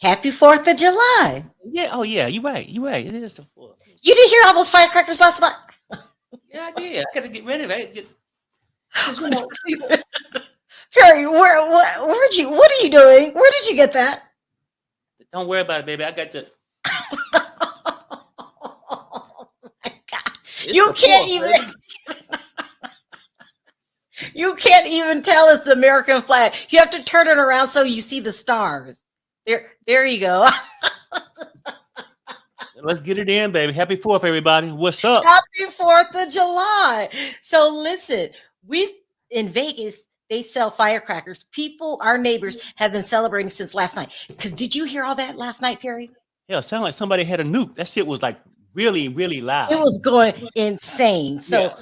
Happy 4th of July. Yeah. Oh, yeah. You're right. You're right. It is the 4th. You didn't hear all those firecrackers last night? Yeah, I did. I got to get rid of it. Because, you know, people. Perry, what are you doing? Where did you get that? Don't worry about it, baby. I got the. Oh my God. It's You the can't 4th, even. baby. You can't even tell it's the American flag. You have to turn it around so you see the stars. There you go. Let's get it in, baby. Happy 4th, everybody. What's up? Happy 4th of July. So listen, in Vegas, they sell firecrackers. People, our neighbors, have been celebrating since last night. Because did you hear all that last night, Perry? Yeah, it sounded like somebody had a nuke. That shit was like really, really loud. It was going insane. So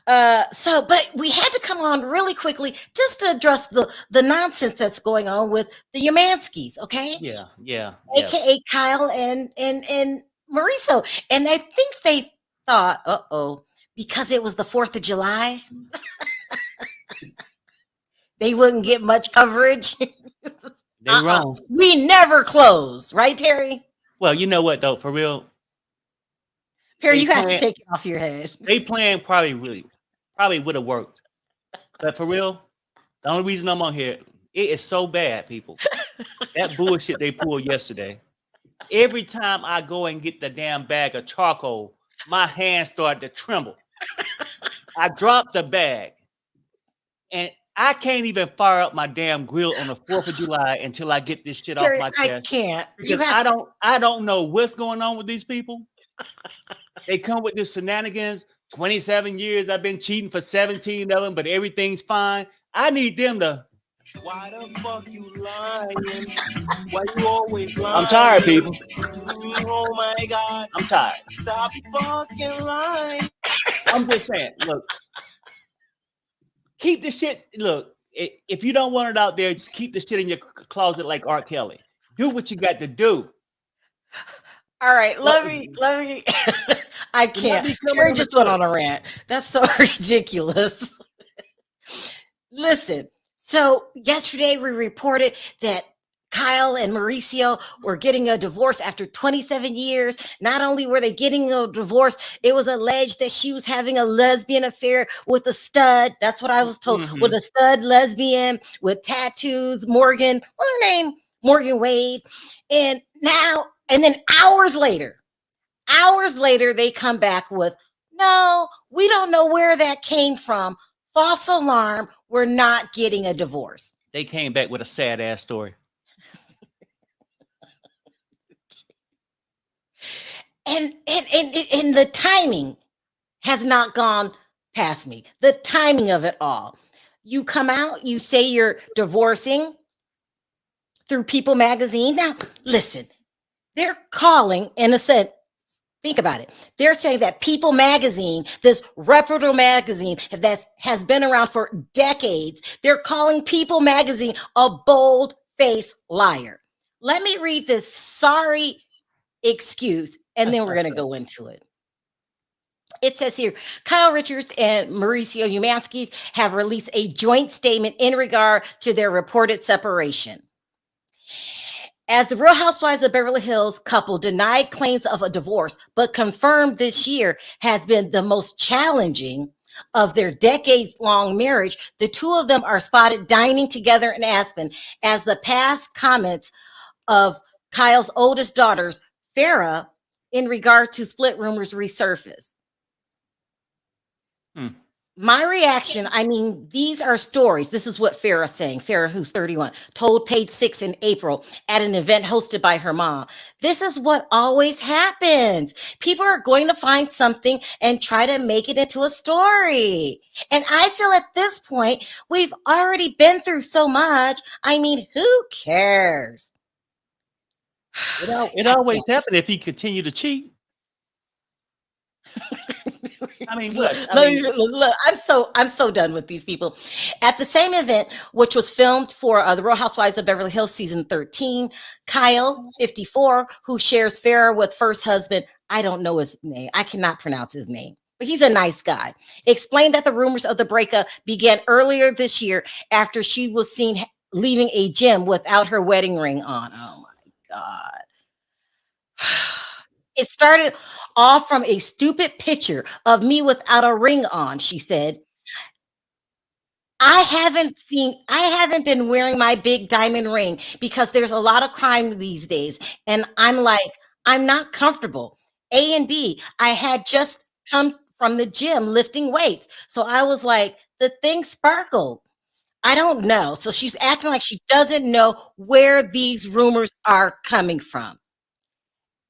but we had to come on really quickly just to address the nonsense that's going on with the Umanskys, okay? Yeah. AKA Kyle and Mauricio. And I think they thought, because it was the 4th of July, they wouldn't get much coverage. They wrong. We never close, right, Perry? Well, you know what though, for real. Perry, you have to take it off your head. They plan probably would have worked. But for real, the only reason I'm on here, it is so bad, people. That bullshit they pulled yesterday. Every time I go and get the damn bag of charcoal, my hands start to tremble. I drop the bag. And I can't even fire up my damn grill on the 4th of July until I get this shit Perry, off my chest. I can't. Because I don't know what's going on with these people. They come with this shenanigans. 27 years I've been cheating for 17 of them, but everything's fine. I need them to. Why the fuck you lying? Why you always lying? I'm tired, people. Oh my God. I'm tired. Stop fucking lying. I'm just saying, look. Keep the shit. Look, if you don't want it out there, just keep the shit in your closet like R. Kelly. Do what you got to do. All right, let me. I can't. Perry just went on a rant. That's so ridiculous. Listen, so yesterday we reported that Kyle and Mauricio were getting a divorce after 27 years. Not only were they getting a divorce, it was alleged that she was having a lesbian affair with a stud. That's what I was told. Mm-hmm. With a stud lesbian with tattoos, Morgan, what's her name? Morgan Wade. And then hours later, they come back with, no, we don't know where that came from. False alarm. We're not getting a divorce. They came back with a sad ass story. And the timing has not gone past me. The timing of it all. You come out, you say you're divorcing through People magazine. Now, listen, they're calling, in a sense, think about it. They're saying that People magazine, this reputable magazine that has been around for decades, they're calling People magazine a bold-faced liar. Let me read this sorry excuse, and then we're going to go into it. It says here, Kyle Richards and Mauricio Umansky have released a joint statement in regard to their reported separation. As the Real Housewives of Beverly Hills couple denied claims of a divorce, but confirmed this year has been the most challenging of their decades-long marriage, the two of them are spotted dining together in Aspen as the past comments of Kyle's oldest daughters, Farrah, in regard to split rumors resurface. My reaction, I mean, these are stories. This is what Farrah saying. Farrah, who's 31, told Page 6 in April at an event hosted by her mom. This is what always happens. People are going to find something and try to make it into a story. And I feel at this point, we've already been through so much. I mean, who cares? It always happened if he continued to cheat. I mean, look, I'm so done with these people. At the same event, which was filmed for the Real Housewives of Beverly Hills season 13, Kyle, 54, who shares Farrah with first husband, I don't know his name. I cannot pronounce his name, but he's a nice guy, explained that the rumors of the breakup began earlier this year after she was seen leaving a gym without her wedding ring on. Oh my God. It started off from a stupid picture of me without a ring on, she said. I haven't been wearing my big diamond ring because there's a lot of crime these days. And I'm like, I'm not comfortable. A and B, I had just come from the gym lifting weights. So I was like, the thing sparkled. I don't know. So she's acting like she doesn't know where these rumors are coming from.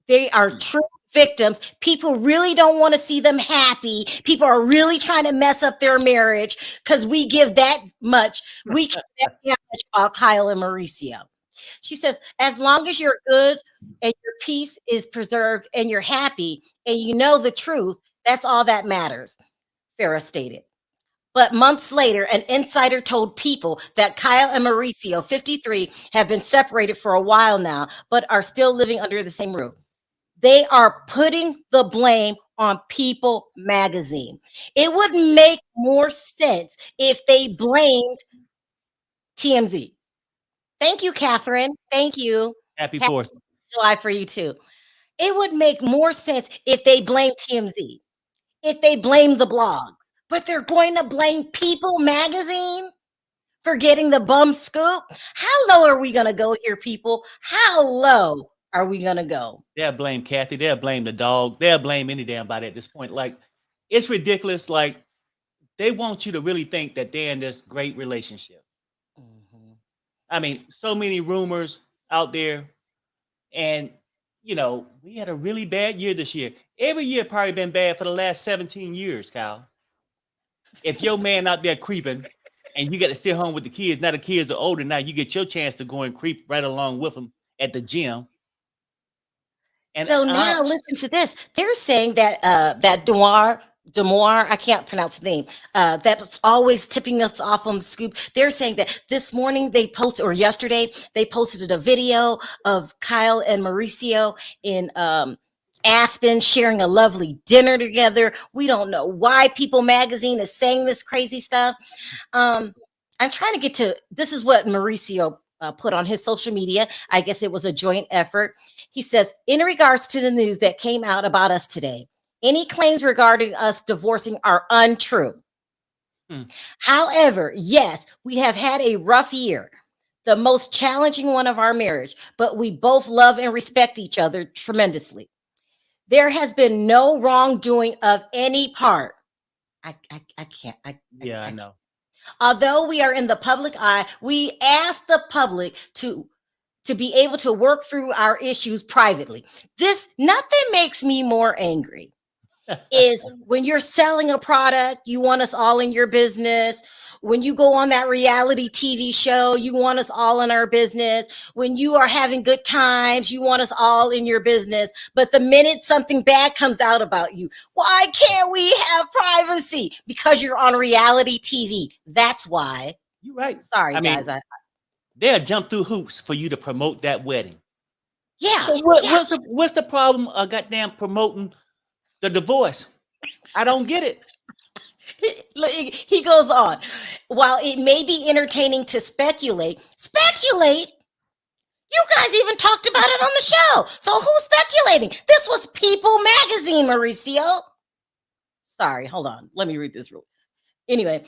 They are true victims. People really don't want to see them happy. People are really trying to mess up their marriage because we give that much. We care that much about Kyle and Mauricio. She says, as long as you're good and your peace is preserved and you're happy and you know the truth, that's all that matters, Farah stated. But months later, an insider told People that Kyle and Mauricio, 53, have been separated for a while now, but are still living under the same roof. They are putting the blame on People magazine. It would make more sense if they blamed TMZ. Thank you, Catherine. Thank you. Happy Happy 4th. July for you too. It would make more sense if they blamed TMZ, if they blamed the blogs, but they're going to blame People magazine for getting the bum scoop. How low are we going to go here, people? How low are we going to go? They'll blame Kathy. They'll blame the dog. They'll blame any damn body at this point. Like, it's ridiculous. Like, they want you to really think that they're in this great relationship. Mhm. I mean, so many rumors out there. And, you know, we had a really bad year this year. Every year probably been bad for the last 17 years, Kyle. If your man out there creeping and you got to stay home with the kids, now the kids are older, now you get your chance to go and creep right along with them at the gym. And So now listen to this. They're saying that that Demoir, I can't pronounce the name, that's always tipping us off on the scoop. They're saying that this morning they posted, or yesterday, they posted a video of Kyle and Mauricio in Aspen sharing a lovely dinner together. We don't know why People magazine is saying this crazy stuff. I'm trying to get to, this is what Mauricio put on his social media. I guess it was a joint effort. He says, in regards to the news that came out about us today, any claims regarding us divorcing are untrue. However, yes, we have had a rough year, the most challenging one of our marriage, but we both love and respect each other tremendously. There has been no wrongdoing of any part. I can't. I know. Although we are in the public eye, we ask the public to be able to work through our issues privately. Nothing makes me more angry is when you're selling a product, you want us all in your business. When you go on that reality TV show, you want us all in our business. When you are having good times, you want us all in your business. But the minute something bad comes out about you, why can't we have privacy? Because you're on reality TV. That's why. You're right. Sorry, I mean, guys. they'll jump through hoops for you to promote that wedding. Yeah. So what's the problem of goddamn promoting the divorce? I don't get it. He goes on. While it may be entertaining to speculate, you guys even talked about it on the show. So who's speculating? This was People magazine, Mauricio. Sorry, hold on. Let me read this rule. Anyway,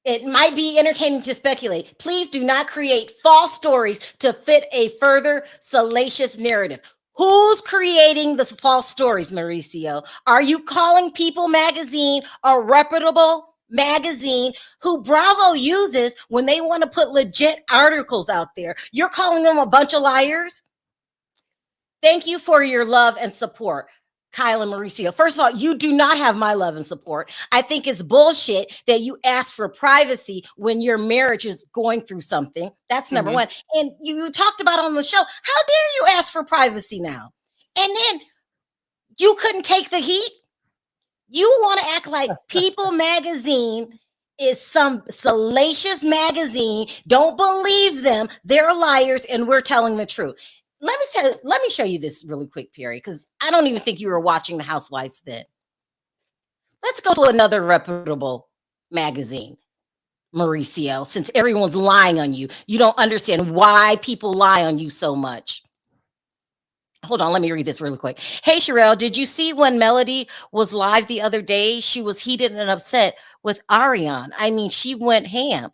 it might be entertaining to speculate. Please do not create false stories to fit a further salacious narrative. Who's creating the false stories, Mauricio? Are you calling People magazine a reputable magazine who Bravo uses when they want to put legit articles out there? You're calling them a bunch of liars? Thank you for your love and support, Kyle and Mauricio. First of all, you do not have my love and support. I think it's bullshit that you ask for privacy when your marriage is going through something. That's number one. And you talked about on the show, how dare you ask for privacy now? And then you couldn't take the heat. You want to act like People magazine is some salacious magazine. Don't believe them. They're liars and we're telling the truth. Let me show you this really quick, Perry, because I don't even think you were watching The Housewives then. Let's go to another reputable magazine. Mauricio, since everyone's lying on you. You don't understand why people lie on you so much. Hold on, let me read this really quick. Hey, Sharrell, did you see when Melody was live the other day? She was heated and upset with Ariane. I mean, she went ham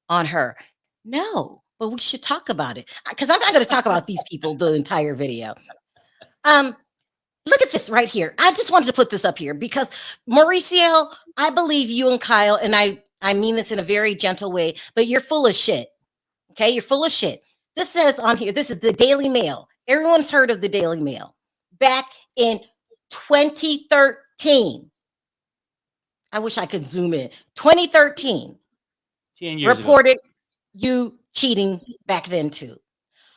on her. No, but we should talk about it because I'm not going to talk about these people the entire video. Look at this right here. I just wanted to put this up here because Mauricio, I believe you and Kyle, and I mean this in a very gentle way, but you're full of shit. Okay, you're full of shit. This says on here, this is the Daily Mail. Everyone's heard of the Daily Mail. Back in 2013. I wish I could zoom in. 2013. 10 years reported ago. You cheating back then too.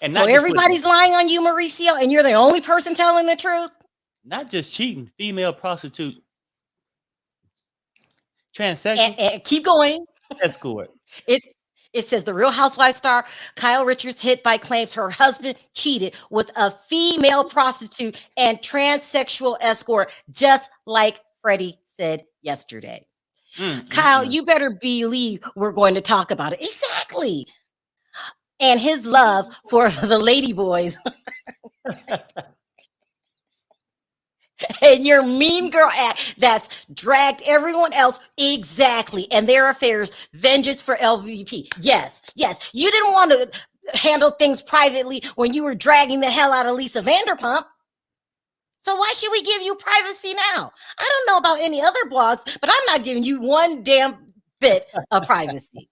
And so everybody's lying on you, Mauricio, and you're the only person telling the truth? Not just cheating, female prostitute. Transsexual. And keep going. Escort. It says the Real Housewives star Kyle Richards hit by claims her husband cheated with a female prostitute and transsexual escort, just like Freddie said yesterday. Kyle, you better believe we're going to talk about it. Exactly. And his love for the lady boys. And your mean girl act that's dragged everyone else exactly and their affairs, vengeance for LVP. Yes. You didn't want to handle things privately when you were dragging the hell out of Lisa Vanderpump. So why should we give you privacy now? I don't know about any other blogs, but I'm not giving you one damn bit of privacy.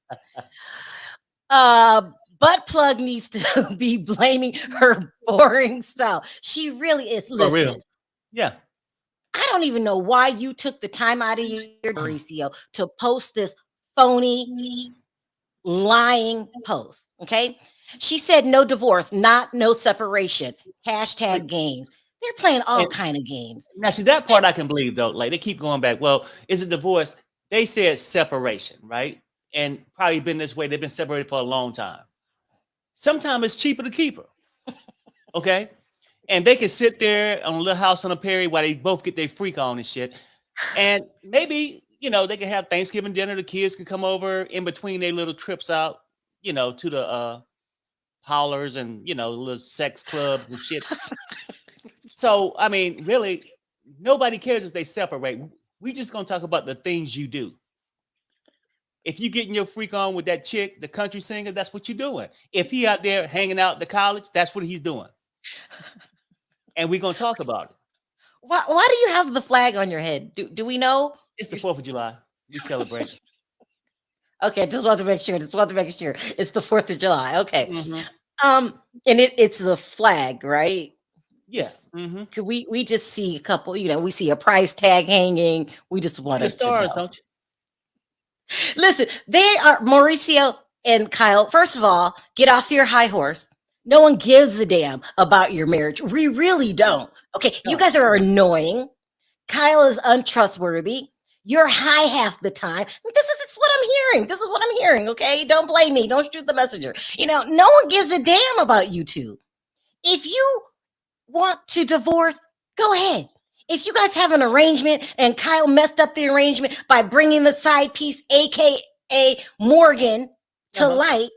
Butt plug needs to be blaming her boring style. She really is. Listen, for real. Yeah. I don't even know why you took the time out of your Mauricio to post this phony, lying post. Okay. She said no divorce, not no separation. Hashtag games. They're playing all kind of games. Now, see, that part I can believe, though. Like, they keep going back. Well, is it divorce? They said separation, right? And probably been this way. They've been separated for a long time. Sometimes it's cheaper to keep her. Okay? And they can sit there on a little house on a prairie while they both get their freak on and shit. And maybe, they can have Thanksgiving dinner. The kids can come over in between their little trips out, to the hollers and, little sex clubs and shit. So, I mean, really, nobody cares if they separate. We just going to talk about the things you do. If you getting your freak on with that chick, the country singer, that's what you're doing. If he out there hanging out at the college, that's what he's doing. And we're going to talk about it. Why do you have the flag on your head? Do we know? It's the 4th of July. We celebrate. Okay, just want to make sure. It's the 4th of July. Okay. And it's the flag, right? Yeah. Could we just see a couple, we see a price tag hanging. We just want the stars, to know. don't you? Listen, they are Mauricio and Kyle. First of all, get off your high horse. No one gives a damn about your marriage. We really don't. Okay, you guys are annoying. Kyle is untrustworthy. You're high half the time. This is what I'm hearing. Okay, don't blame me. Don't shoot the messenger. No one gives a damn about you two. If you want to divorce, go ahead. If you guys have an arrangement and Kyle messed up the arrangement by bringing the side piece, aka Morgan, to light,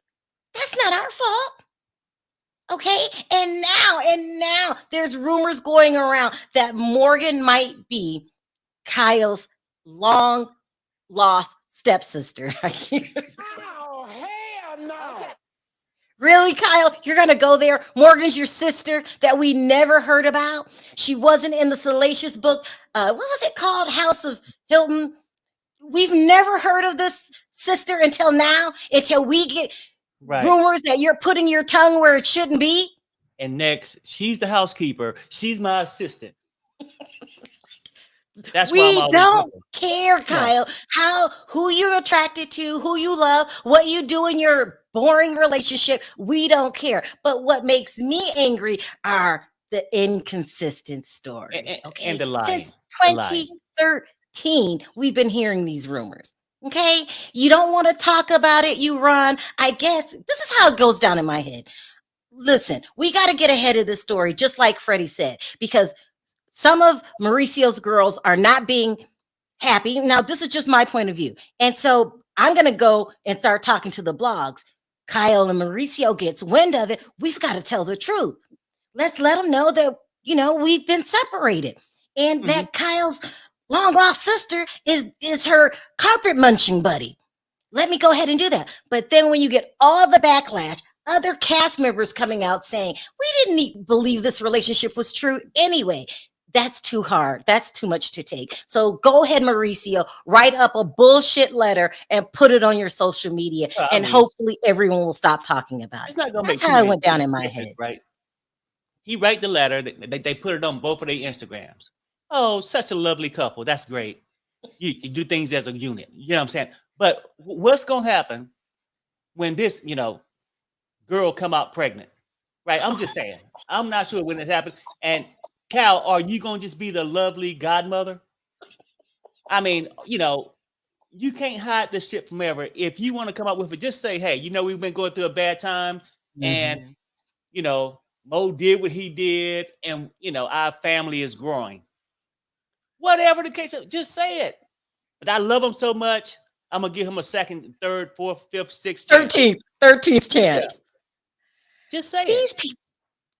that's not our fault. Okay, and now there's rumors going around that Morgan might be Kyle's long lost stepsister. Oh, hell no. Okay. Really, Kyle? You're going to go there? Morgan's your sister that we never heard about. She wasn't in the salacious book. What was it called? House of Hilton. We've never heard of this sister until now, until we get rumors that you're putting your tongue where it shouldn't be. And next, she's the housekeeper. She's my assistant. That's why we don't care, Kyle, who you're attracted to, who you love, what you do in your boring relationship. We don't care. But what makes me angry are the inconsistent stories. Okay, and the lying. Since 2013, we've been hearing these rumors. Okay, you don't want to talk about it, you run. I guess this is how it goes down in my head. Listen, we got to get ahead of this story, just like Freddie said, because some of Mauricio's girls are not being happy. Now, this is just my point of view. And so I'm going to go and start talking to the blogs. Kyle and Mauricio gets wind of it. We've got to tell the truth. Let's let them know that, we've been separated and that Kyle's long lost sister is her carpet munching buddy. Let me go ahead and do that. But then when you get all the backlash, other cast members coming out saying, we didn't believe this relationship was true anyway. That's too hard. That's too much to take. So go ahead, Mauricio, write up a bullshit letter and put it on your social media. And hopefully everyone will stop talking about it. That's how it went down in my head. Right. He write the letter. They put it on both of their Instagrams. Oh, such a lovely couple. That's great. You do things as a unit. You know what I'm saying? But what's going to happen when this, girl come out pregnant? Right? I'm just saying. I'm not sure when it happens. And Cal, are you going to just be the lovely godmother? I mean, you can't hide this shit from ever. If you want to come up with it, just say, hey, we've been going through a bad time. And, Mo did what he did. And, our family is growing. Whatever the case, just say it. But I love him so much. I'm going to give him a second, third, fourth, fifth, sixth, 13th chance. Yeah. Just say These it. People.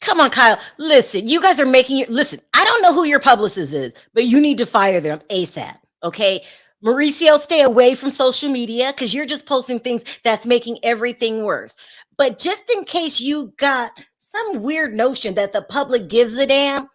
Come on, Kyle. Listen, you guys are listen, I don't know who your publicist is, but you need to fire them ASAP. Okay. Mauricio, stay away from social media because you're just posting things that's making everything worse. But just in case you got some weird notion that the public gives a damn,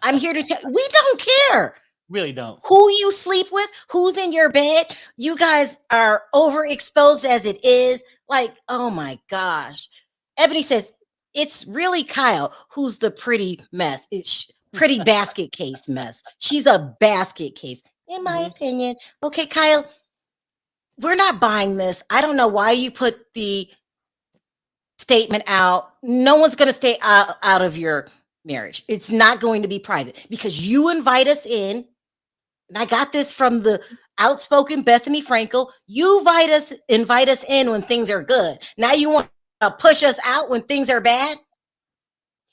I'm here to tell you, we don't care. Really don't. Who you sleep with, who's in your bed. You guys are overexposed as it is. Like, oh my gosh. Ebony says, it's really Kyle who's the pretty mess. It's pretty basket case mess. She's a basket case, in my opinion. Okay, Kyle, we're not buying this. I don't know why you put the statement out. No one's going to stay out of your marriage. It's not going to be private because you invite us in. And I got this from the outspoken Bethany Frankel. You invite us in when things are good. Now you want to push us out when things are bad?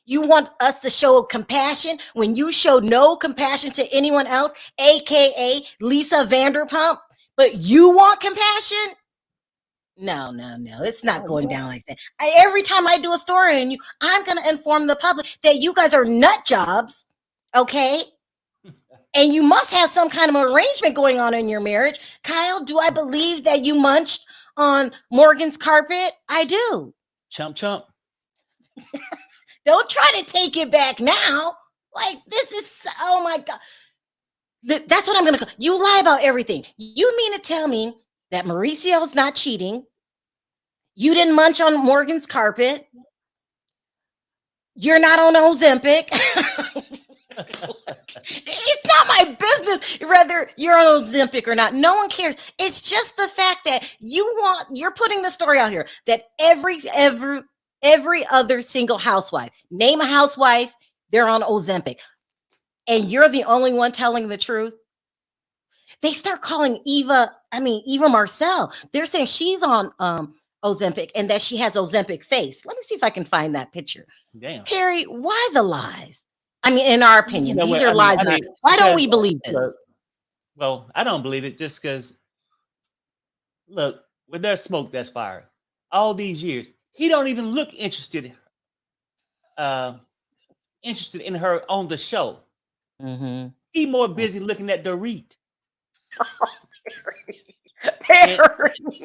You want us to show compassion when you show no compassion to anyone else, aka Lisa Vanderpump, but you want compassion? No. It's not going down like that. Every time I do a story on you, I'm going to inform the public that you guys are nut jobs, okay? And you must have some kind of arrangement going on in your marriage. Kyle, do I believe that you munched on Morgan's carpet? I do. Chump. Don't try to take it back now. Like, this is, oh my God. That's what I'm going to, you lie about everything. You mean to tell me that Mauricio's not cheating? You didn't munch on Morgan's carpet? You're not on Ozempic? It's not my business whether you're on Ozempic or not. No one cares. It's just the fact that you're putting the story out here that every other single housewife, name a housewife, they're on Ozempic. And you're the only one telling the truth. They start calling Eva Marcel. They're saying she's on Ozempic and that she has Ozempic face. Let me see if I can find that picture. Damn. Perry, why the lies? I mean, in our opinion, these are lies. Why don't we believe this? Well, I don't believe it just because, look, when there's smoke, there's fire. All these years, he don't even look interested in her on the show. Mm-hmm. He more busy looking at Dorit.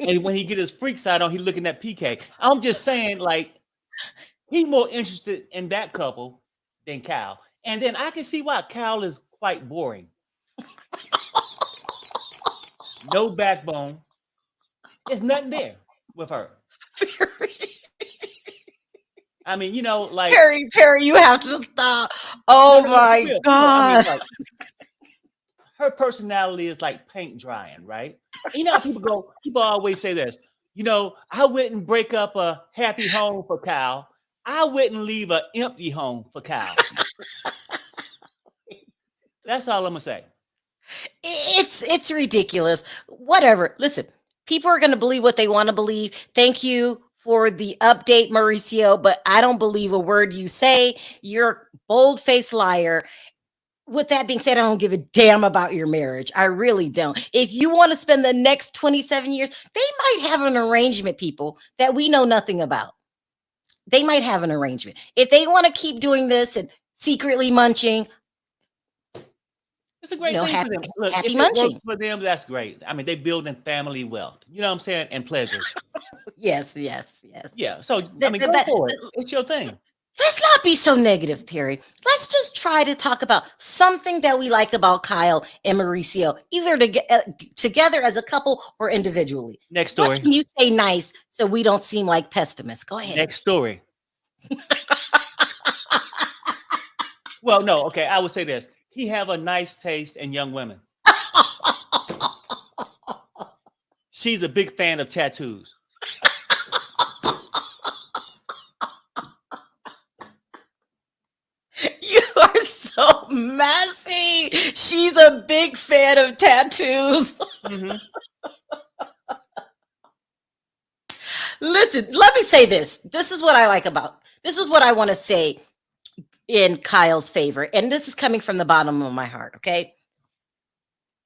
And when he get his freak side on, he looking at PK. I'm just saying, like, he more interested in that couple than Kyle. And then I can see why Kyle is quite boring. No backbone. There's nothing there with her. I mean, like Perry, you have to stop. Oh my God. I mean, her personality is like paint drying, right? And how people always say this, I wouldn't break up a happy home for Kyle. I wouldn't leave an empty home for Kyle. That's all I'm gonna say. It's ridiculous. Whatever. Listen, people are gonna believe what they want to believe. Thank you for the update, Mauricio, but I don't believe a word you say. You're a bold-faced liar. with that being said, I don't give a damn about your marriage. I really don't. If you want to spend the next 27 years, they might have an arrangement, people, that we know nothing about. They might have an arrangement. If they want to keep doing this and secretly munching, It's a great thing happy, for them. Look, happy if it munching. works for them, that's great. I mean, they building family wealth. You know what I'm saying? And pleasures. Yes. Yeah. So I mean, go for it. It's your thing. Let's not be so negative, Perry. Let's just try to talk about something that we like about Kyle and Mauricio, either together as a couple or individually. Next story. What can you say nice so we don't seem like pessimists? Go ahead. Next story. Well, no, okay. I would say this. He have a nice taste in young women. She's a big fan of tattoos. You are so messy. She's a big fan of tattoos. Mm-hmm. Listen, let me say this. This is what I want to say in Kyle's favor. And this is coming from the bottom of my heart, okay?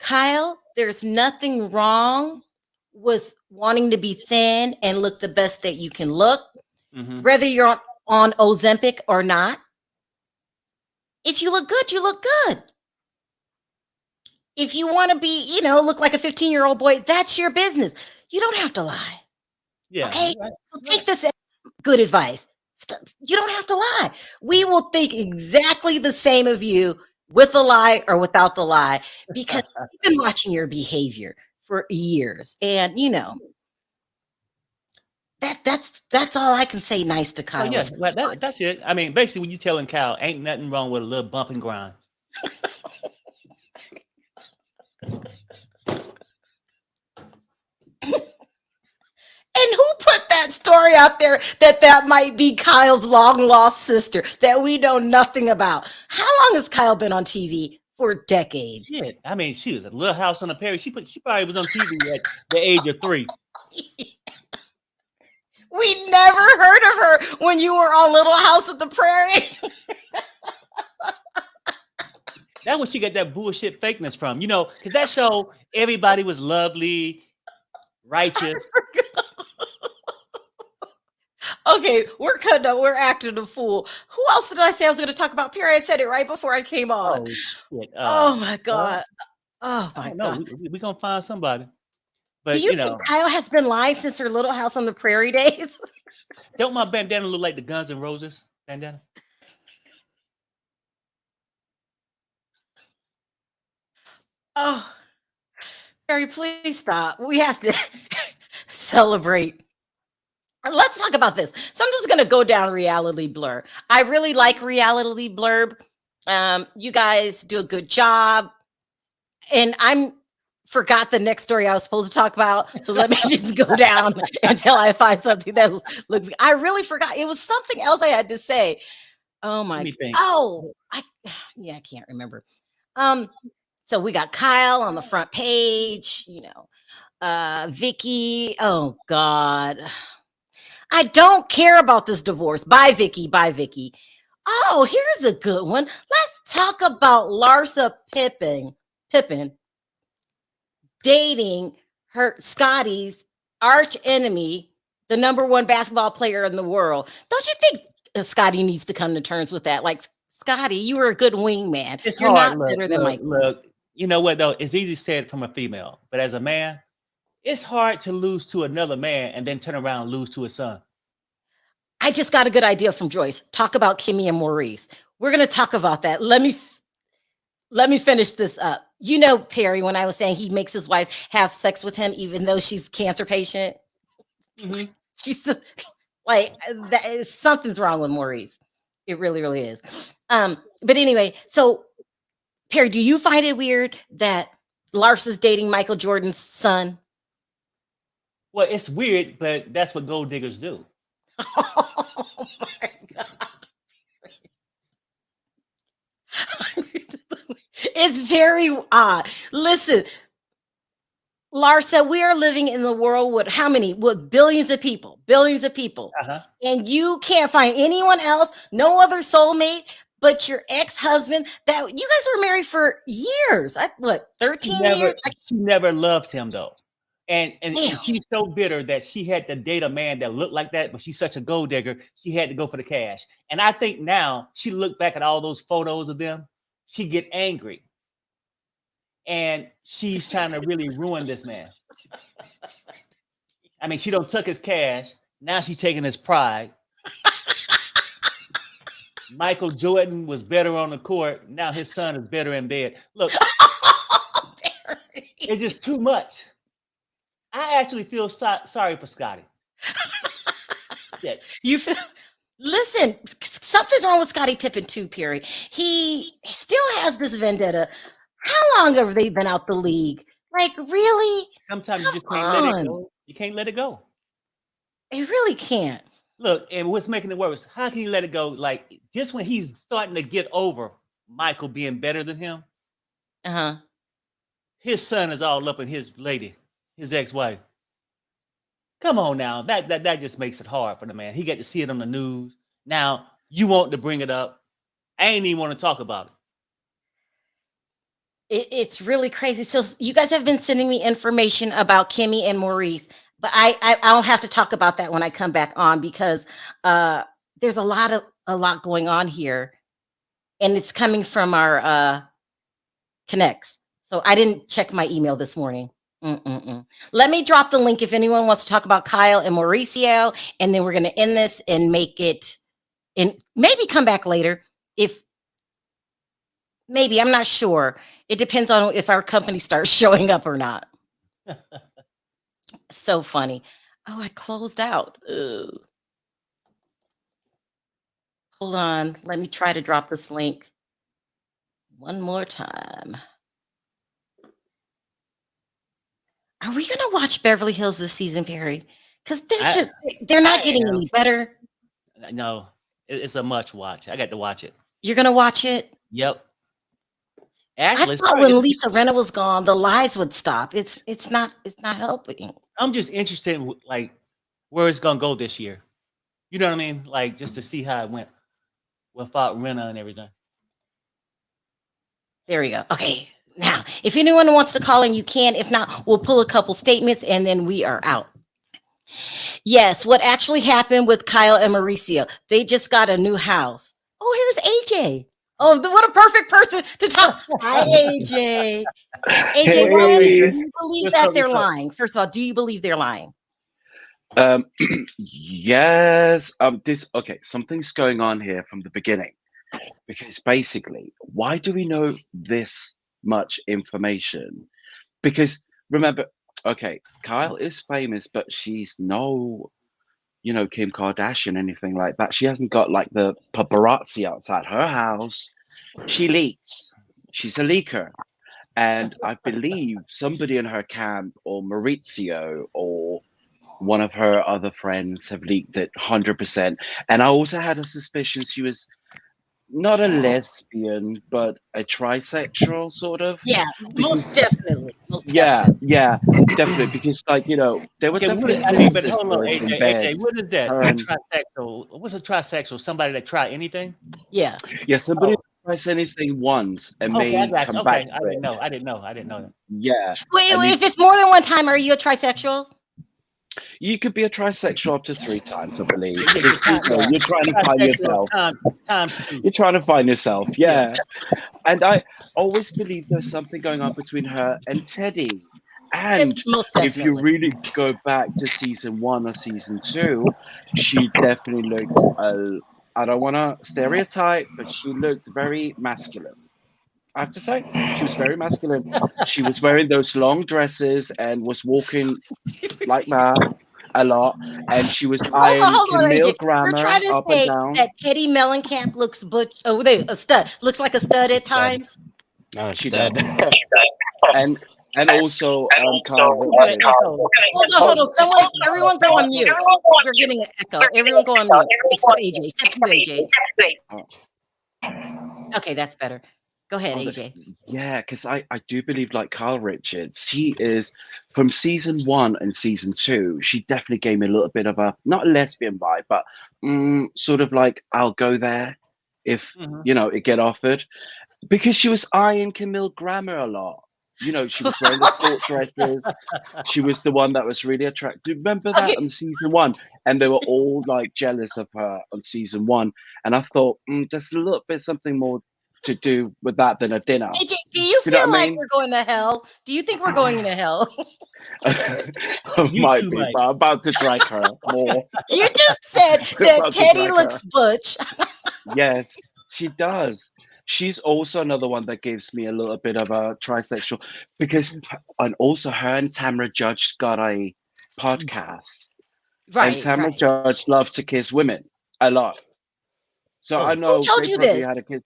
Kyle, there's nothing wrong with wanting to be thin and look the best that you can look, whether you're on Ozempic or not. If you look good, you look good. If you want to be, look like a 15-year-old boy, that's your business. You don't have to lie. Yeah. Okay? Right. So take this as good advice. You don't have to lie. We will think exactly the same of you with the lie or without the lie, because we've been watching your behavior for years. And, that's all I can say nice to Kyle. Oh, yes, well, that's it. I mean, basically, when you telling Kyle, ain't nothing wrong with a little bump and grind. And who put that story out there that might be Kyle's long lost sister that we know nothing about? How long has Kyle been on TV? For decades. Shit. I mean, she was a Little House on the Prairie. She probably was on TV at the age of 3. We never heard of her when you were on Little House of the Prairie. That's when she got that bullshit fakeness from, because that show, everybody was lovely, righteous. Okay, we're cutting up. We're acting a fool. Who else did I say I was going to talk about? Perry, I said it right before I came on. Oh, shit. Oh, my God. Oh, my God. We're going to find somebody. But, do you think Kyle has been lying since her Little House on the Prairie days? Don't my bandana look like the Guns N' Roses bandana? Oh, Perry, please stop. We have to celebrate. Let's talk about this. So I'm just going to go down Reality Blur. I really like Reality Blurb. You guys do a good job. And forgot the next story I was supposed to talk about. So let me just go down until I find something that looks. I really forgot. It was something else I had to say. Oh my. Oh, I can't remember. So we got Kyle on the front page, Vicky. Oh God. I don't care about this divorce. Bye, Vicky. Bye, Vicky. Oh, here's a good one. Let's talk about Larsa Pippen dating her Scottie's arch enemy, the #1 basketball player in the world. Don't you think Scottie needs to come to terms with that? Like, Scottie, you were a good wingman. You're not better than Mike. Look, you know what though? It's easy said from a female, but as a man, it's hard to lose to another man and then turn around and lose to his son. I just got a good idea from Joyce. Talk about Kimmy and Maurice. We're going to talk about that. Let me finish this up. Perry, when I was saying he makes his wife have sex with him, even though she's a cancer patient, she's like, something's wrong with Maurice. It really, really is. But anyway, so Perry, do you find it weird that Larsa's dating Michael Jordan's son? Well, it's weird, but that's what gold diggers do. Oh my God. It's very odd. Listen, Larsa, we are living in the world with how many? With billions of people. And you can't find anyone else, no other soulmate But your ex-husband, that you guys were married for years. What, 13 years? She never loved him though. And Damn. she's so bitter that she had to date a man that looked like that, but she's such a gold digger, she had to go for the cash. And I think now she looked back at all those photos of them, she get angry. And she's trying to really ruin this man. I mean, she don't took his cash. Now she's taking his pride. Michael Jordan was better on the court. Now his son is better in bed. Look, it's just too much. I actually feel sorry for Scottie. Yeah. You feel? Listen, something's wrong with Scottie Pippen too, Perry. He still has this vendetta. How long have they been out the league? Like, really? Sometimes you just can't let it go. You can't let it go. You really can't. Look, and what's making it worse, how can you let it go? Like, just when he's starting to get over Michael being better than him, his son is all up in his lady, his ex-wife. Come on now. That just makes it hard for the man. He got to see it on the news. Now, you want to bring it up. I ain't even want to talk about it. It's really crazy. So you guys have been sending me information about Kimmy and Maurice, but I don't have to talk about that when I come back on, because there's a lot going on here, and it's coming from our connects. So I didn't check my email this morning. Let me drop the link if anyone wants to talk about Kyle and Mauricio, and then we're going to end this and make it, and maybe come back later if. Maybe, I'm not sure. It depends on if our company starts showing up or not. So funny. Oh, I closed out. Ugh. Hold on. Let me try to drop this link one more time. Are we going to watch Beverly Hills this season, Perry? Because they're not getting any better. No, it's a must watch. I got to watch it. You're going to watch it? Yep. Actually, I thought when Lisa Rinna was gone, the lies would stop. It's not helping. I'm just interested in like where it's gonna go this year. You know what I mean? Like just to see how it went without Rinna and everything. There we go. Okay. Now, if anyone wants to call in, you can. If not, we'll pull a couple statements and then we are out. Yes, what actually happened with Kyle and Mauricio? They just got a new house. Oh, here's AJ. Oh, what a perfect person to talk. Hi, AJ. AJ, do you believe that they're lying? First of all, do you believe they're lying? Yes. Something's going on here from the beginning, because basically, why do we know this much information? Because remember, Kyle is famous, but she's no, Kim Kardashian, anything like that. She hasn't got like the paparazzi outside her house. She leaks. She's a leaker. And I believe somebody in her camp, or Maurizio, or one of her other friends have leaked it 100%. And I also had a suspicion she was not a lesbian, but a trisexual sort of. Yeah, most definitely. Yeah, definitely. Because, there was definitely. But hold on, AJ, what is that? Trisexual. What's a trisexual? Somebody that try anything? Yeah. Yeah, somebody tries anything once and may come back. I didn't know that. Yeah. Wait, if it's more than one time, are you a trisexual? You could be a trisexual up to 3 times, I believe. You're trying to find yourself. You're trying to find yourself, yeah. And I always believe there's something going on between her and Teddy. And if you really go back to season 1 or season 2, she definitely looked, I don't want to stereotype, but she looked very masculine. I have to say, she was very masculine. She was wearing those long dresses and was walking like that a lot. And she was eyeing Camille Grammer. You're trying to say that Teddy Mellencamp looks a stud. Looks like a stud at times. No, she does. And also, Carl. Hold on. Everyone go on mute. We're getting an echo. Everyone go on mute. Except AJ. Except you, AJ. Okay, that's better. Go ahead, AJ. Yeah, because I do believe, like Kyle Richards, she is from season 1 and season 2. She definitely gave me a little bit of a not lesbian vibe, but sort of like I'll go there if Mhm. it get offered, because she was eyeing Camille Grammer a lot. She was wearing the sport dresses. She was the one that was really attractive. Remember that Okay, on season one? And they were all like jealous of her on season one. And I thought, there's a little bit something more to do with that than a dinner. AJ, do you You know feel what I like mean? we're going to hell? Do you think we're going into hell? You Might too, be, Mike. but I'm about to drag her more. You just said that About to Teddy drag her. looks butch. Yes, she does. She's also another one that gives me a little bit of a trisexual because, and also her and Tamara Judge got a podcast, and Right, Tamara right. Judge loves to kiss women a lot. So I Oh, Who know told they you probably this? had a kid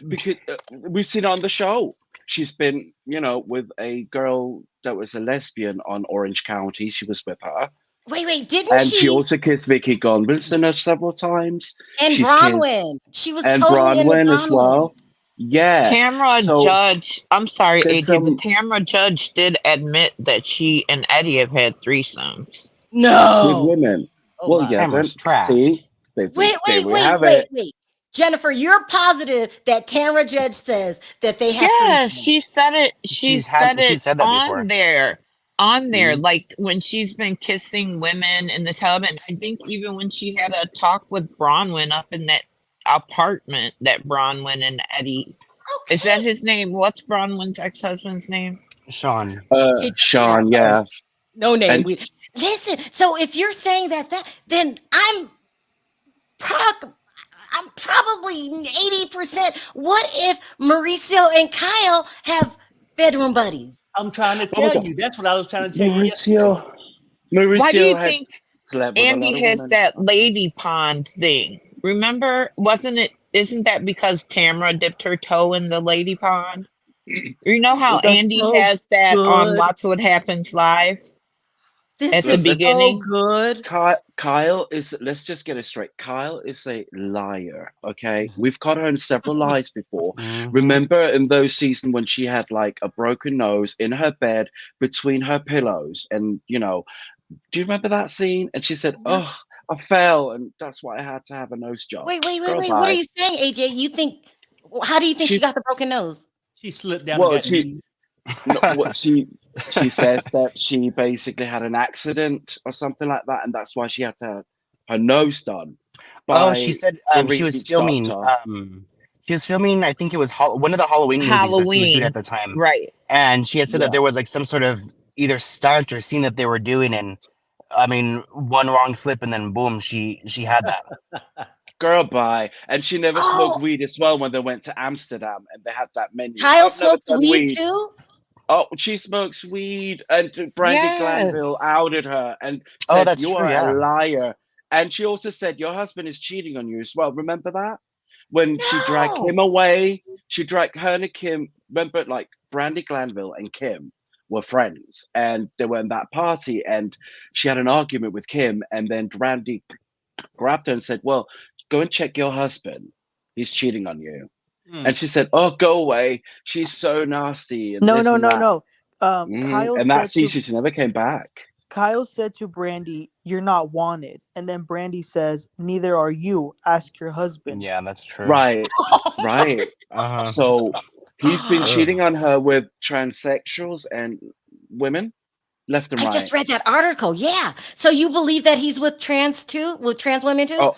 because we've seen it on the show. She's been, with a girl that was a lesbian on Orange County. She was with her. Wait, didn't And she she? also kissed Vicky Gunvalson several times. And She's kissed Bronwyn. She was and totally into Bronwyn as Bronwyn. well. Yeah. Tamra So Judge, I'm sorry, there's AJ, but some Tamra Judge did admit that she and Eddie have had threesomes. with No. women. oh Well, my. yeah, then Tamara's trash. see, there we have it. Jennifer, you're positive that Tamara Judge says that they have Yes, threesomes. she said it. She She's said it said that before. on there. On there, Mhm. like when she's been kissing women in the tub, and I think even when she had a talk with Bronwyn up in that apartment that Bronwyn and Eddie, is that Okay. his name? What's Bronwyn's ex-husband's name? Sean. It doesn't Sean, matter. yeah. No name. And Listen, so if you're saying that, then I'm probably 80%. What if Mauricio and Kyle have bedroom buddies? I'm trying to oh my tell god, you. That's what I was trying to tell you yesterday. Mauricio. Why do you Mauricio had think slept with a lot Andy of has women. that lady pond thing? Remember, isn't that because Tamara dipped her toe in the lady pond? You know how That's Andy so has that on good. Watch What Happens Live This at the is so beginning? good. Kyle is, let's just get it straight. Kyle is a liar, okay? We've caught her in several lies before. Mhm. Remember in those seasons when she had like a broken nose in her bed between her pillows, and do you remember that scene? And she said, No. "Oh, I fell, and that's why I had to have a nose job." Wait. Girl, What are bye. you saying, AJ? How do you think she She's got the broken nose? She slipped down and well, got she knees. no, what she says that she basically had an accident or something like that, and that's why she had to have her nose done Oh, she by said the she was Reach filming. doctor. She was filming. I think it was one of the Halloween movies that she was doing Halloween, at the time, right? and she had said that Yeah. there was like some sort of either stunt or scene that they were doing, and I mean, one wrong slip and then boom, she had that. Girl, bye. And she never smoked Oh, weed as well when they went to Amsterdam and they had that menu. Kyle I've never smokes done weed weed. too? Oh, she smokes weed, and Brandi Glanville Yes. outed her and Oh, said, that's "You true. are Yeah. a liar." And she also said, "Your husband is cheating on you as well." Remember that? When she dragged No. him away, she dragged her and Kim. Remember, like Brandi Glanville and Kim were friends, and they were in that party, and she had an argument with Kim, and then Brandi grabbed her and said, "Well, go and check your husband. He's cheating on you." And she said, "Oh, go away. She's so nasty and No, this no, and no, that." no. Kyle And that said to season, she never came back. Brandi, "You're not wanted," and then Brandi says, "Neither are you. Ask your husband." Yeah, that's true. Right, right. Uh-huh. So he's been Ugh. cheating on her with transsexuals and women, left and I right. just read that article. Yeah. So you believe that he's with trans women too?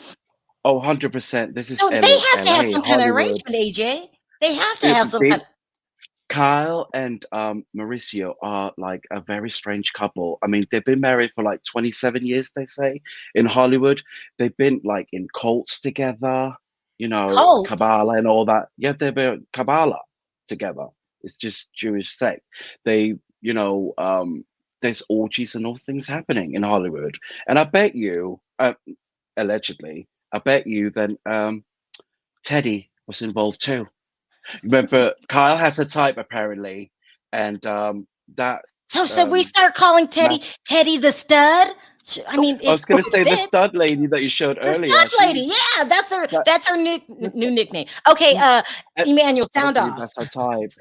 Oh, 100%. This is So they have to have LA, some kind of Hollywood. arrangement, AJ. They have to have some They, kind. Kyle and Mauricio are like a very strange couple. I mean, they've been married for like 27 years, they say, in Hollywood. They've been like in cults together, Cults. Kabbalah and all that. Yeah, they've been Kabbalah together. It's just Jewish sect. They, there's orgies and all things happening in Hollywood. And I bet you, allegedly, I bet you then Teddy was involved too. Remember, Kyle has a type apparently, and that. So should we start calling Teddy the stud? I mean, I was going to it say the fits. stud lady that you showed The earlier. stud lady. Yeah, that's her new nickname. Okay, Emmanuel, sound off. That's her type.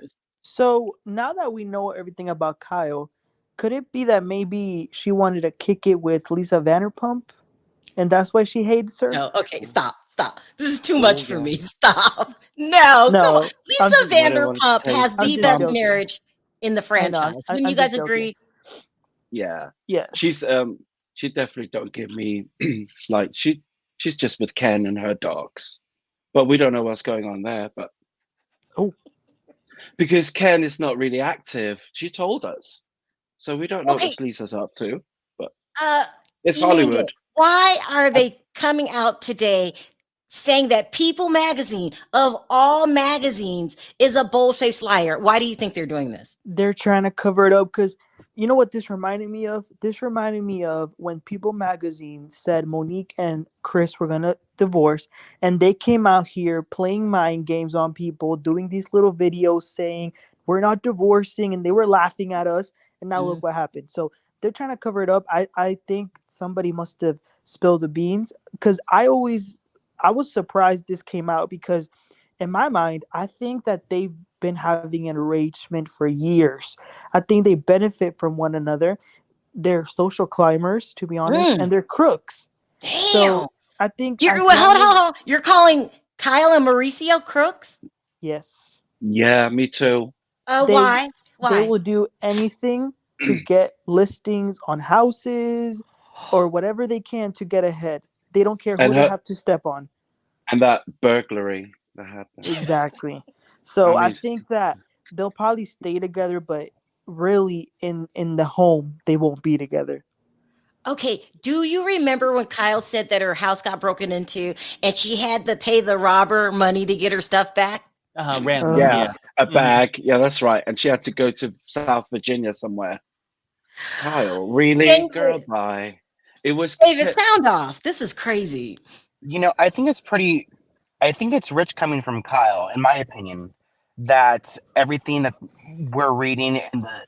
So now that we know everything about Kyle, could it be that maybe she wanted to kick it with Lisa Vanderpump? And that's why she hates her. No, okay, stop. This is too much for God. me. Stop. No, come on. No, I'm Lisa just, I don't want to Vanderpump take- has I'm the just best joking. marriage in the I know, franchise. Wouldn't you I'm guys just joking. agree? Yeah, Yes. she definitely don't give me like she's just with Ken and her dogs, but we don't know what's going on there. But Oh. because Ken is not really active, she told us, so we don't know Okay. what Lisa's up to. But Uh, it's Emmanuel, Hollywood. why are they coming out today saying that People magazine, of all magazines, is a bold-faced liar? Why do you think they're doing this? They're trying to cover it up because you know what this reminded me of? This reminded me of when People magazine said Monique and Chris were gonna divorce, and they came out here playing mind games on people, doing these little videos saying we're not divorcing, and they were laughing at us. And now look what happened. So they're trying to cover it up. I think somebody must have spilled the beans because I was surprised this came out because in my mind, I think that they've been having an arrangement for years. I think they benefit from one another. They're social climbers, to be honest, and they're crooks. Damn. So I think You're, as well, hold long as- on. You're calling Kyle and Mauricio crooks? yes, Yeah, me too. They- Why? they will do anything to get listings on houses or whatever they can to get ahead. They don't care who And they her- have to step on. And that burglary that happened. Exactly. So I I mean, think that they'll probably stay together, but really in the home they won't be together. Okay, do you remember when Kyle said that her house got broken into and she had to pay the robber money to get her stuff back? Ransom. Uh, Yeah, a bag. Yeah, that's right. And she had to go to South Virginia somewhere. Kyle, really? David. Girl, bye. It was David, sound off. This is crazy. You know, I think it's rich coming from Kyle, in my opinion, that everything that we're reading in the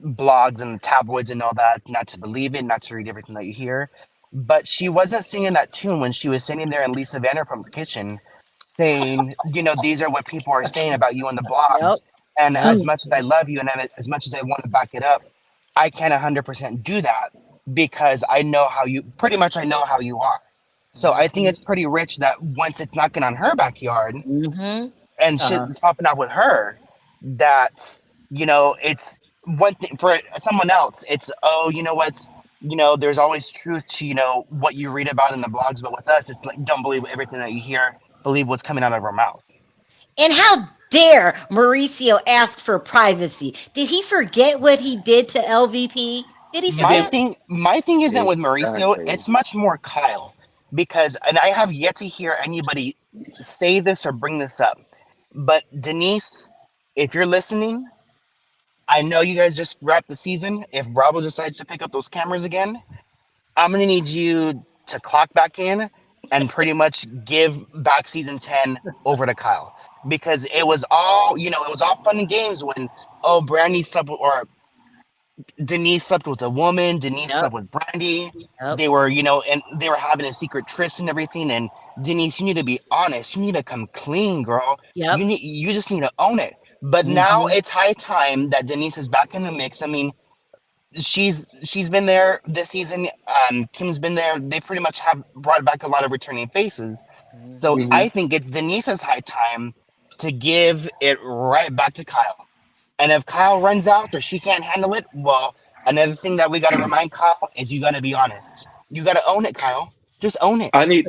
blogs and the tabloids and all that, not to believe it, not to read everything that you hear. But she wasn't singing that tune when she was sitting there in Lisa Vanderpump's kitchen saying, these are what people are saying about you on the blogs. Yep. And Yep. as much as I love you and as much as I want to back it up, I can't 100% do that because I know how you are. So I think it's pretty rich that once it's knocking on her backyard Mm-hmm. and shit is popping up with her, that, it's one thing for someone else. It's, oh, you know what? There's always truth to, what you read about in the blogs. But with us, it's like, don't believe everything that you hear. Believe what's coming out of her mouth. And how dare Mauricio ask for privacy? Did he forget what he did to LVP? Did he forget? My thing isn't with Mauricio. Exactly. It's much more Kyle because, and I have yet to hear anybody say this or bring this up. But Denise, if you're listening, I know you guys just wrapped the season. If Bravo decides to pick up those cameras again, I'm gonna need you to clock back in and pretty much give back season 10 over to Kyle because it was all fun and games when Brandi slept with, or Denise slept with a woman, Denise Yep. slept with Brandi. Yep. They were, and they were having a secret tryst and everything. And Denise, you need to be honest. You need to come clean, girl. Yep. You just need to own it. But now it's high time that Denise is back in the mix. I mean, she's been there this season. Kim's been there. They pretty much have brought back a lot of returning faces. So I think it's Denise's high time to give it right back to Kyle. And if Kyle runs out or she can't handle it, well, another thing that we got to remind Kyle is you got to be honest. You got to own it, Kyle. Just own it. I need